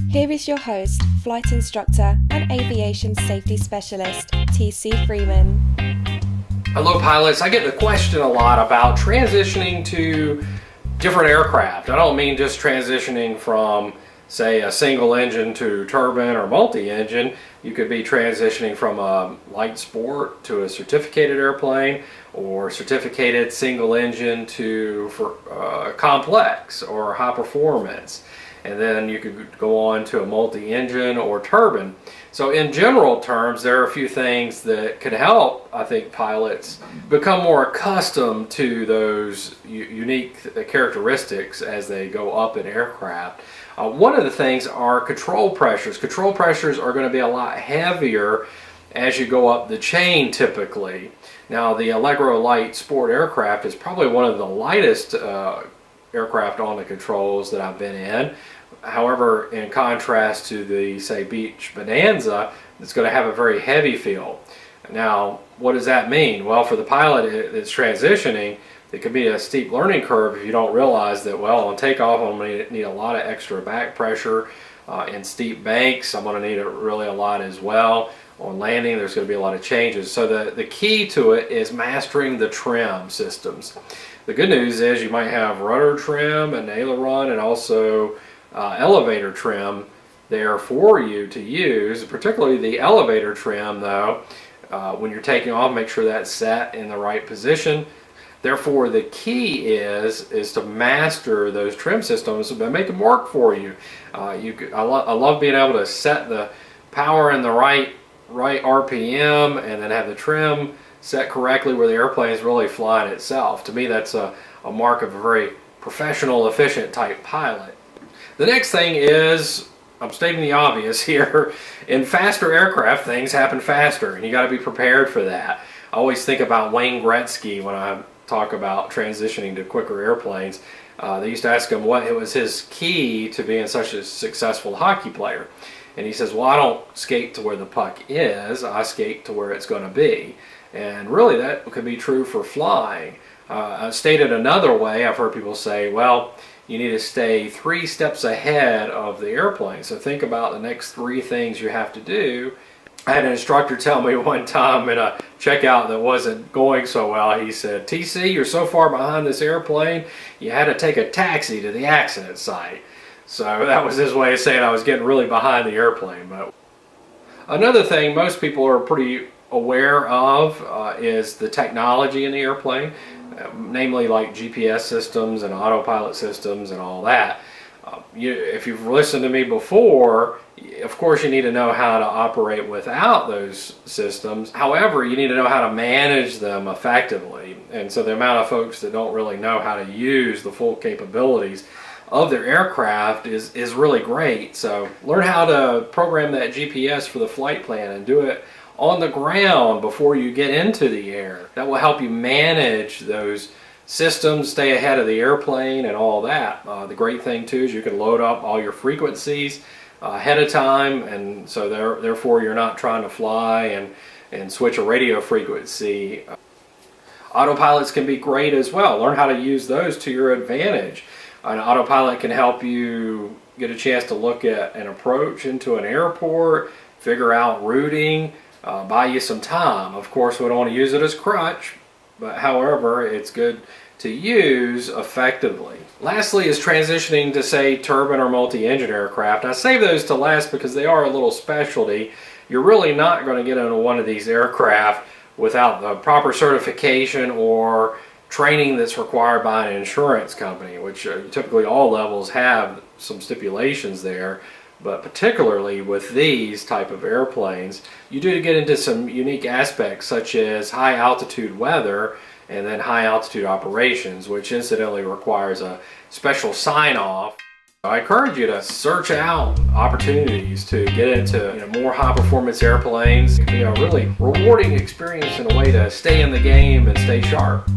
Here is your host, flight instructor and aviation safety specialist, TC Freeman. Hello pilots, I get the question a lot about transitioning to different aircraft. I don't mean just transitioning from, say, a single engine to turbine or multi-engine. You could be transitioning from a light sport to a certificated airplane, or certificated single engine to complex or high performance. And then you could go on to a multi-engine or turbine. So in general terms, there are a few things that could help, I think, pilots become more accustomed to those unique characteristics as they go up in aircraft. One of the things are control pressures. Control pressures are going to be a lot heavier as you go up the chain typically. Now the Allegro light sport aircraft is probably one of the lightest aircraft on the controls that I've been in. However, in contrast to the, say, Beach Bonanza, it's going to have a very heavy feel. Now, what does that mean? Well, for the pilot that's transitioning, it could be a steep learning curve if you don't realize that, well, on takeoff I'm going to need a lot of extra back pressure. In steep banks I'm going to need it really a lot as well. On landing there's going to be a lot of changes. So the key to it is mastering the trim systems. The good news is you might have rudder trim and aileron and also elevator trim there for you to use, particularly the elevator trim though. When you're taking off, make sure that's set in the right position. Therefore, the key is to master those trim systems and make them work for you. I love being able to set the power in the right RPM and then have the trim set correctly where the airplane is really flying itself. To me, that's a mark of a very professional, efficient type pilot. The next thing is, I'm stating the obvious here, in faster aircraft things happen faster and you got to be prepared for that. I always think about Wayne Gretzky when I talk about transitioning to quicker airplanes. They used to ask him what was his key to being such a successful hockey player. And he says, well, I don't skate to where the puck is, I skate to where it's going to be. And really that could be true for flying. Stated another way, I've heard people say, well, you need to stay 3 steps ahead of the airplane. So think about the next 3 things you have to do. I had an instructor tell me one time in a checkout that wasn't going so well, he said, TC, you're so far behind this airplane, you had to take a taxi to the accident site. So that was his way of saying I was getting really behind the airplane. But another thing most people are pretty aware of is the technology in the airplane, namely like GPS systems and autopilot systems and all that. If you've listened to me before, of course you need to know how to operate without those systems. However, you need to know how to manage them effectively. And so the amount of folks that don't really know how to use the full capabilities of their aircraft is really great. So learn how to program that GPS for the flight plan and do it on the ground before you get into the air. That will help you manage those systems, stay ahead of the airplane and all that. The great thing too is you can load up all your frequencies ahead of time, and so therefore you're not trying to fly and switch a radio frequency. Autopilots can be great as well. Learn how to use those to your advantage. An autopilot can help you get a chance to look at an approach into an airport, figure out routing, buy you some time. Of course, we don't want to use it as crutch, but however, it's good to use effectively. Lastly is transitioning to, say, turbine or multi-engine aircraft. I save those to last because they are a little specialty. You're really not going to get into one of these aircraft without the proper certification or training that's required by an insurance company, which typically all levels have some stipulations there. But particularly with these type of airplanes, you do get into some unique aspects such as high altitude weather and then high altitude operations, which incidentally requires a special sign-off. I encourage you to search out opportunities to get into more high performance airplanes. It can be a really rewarding experience and a way to stay in the game and stay sharp.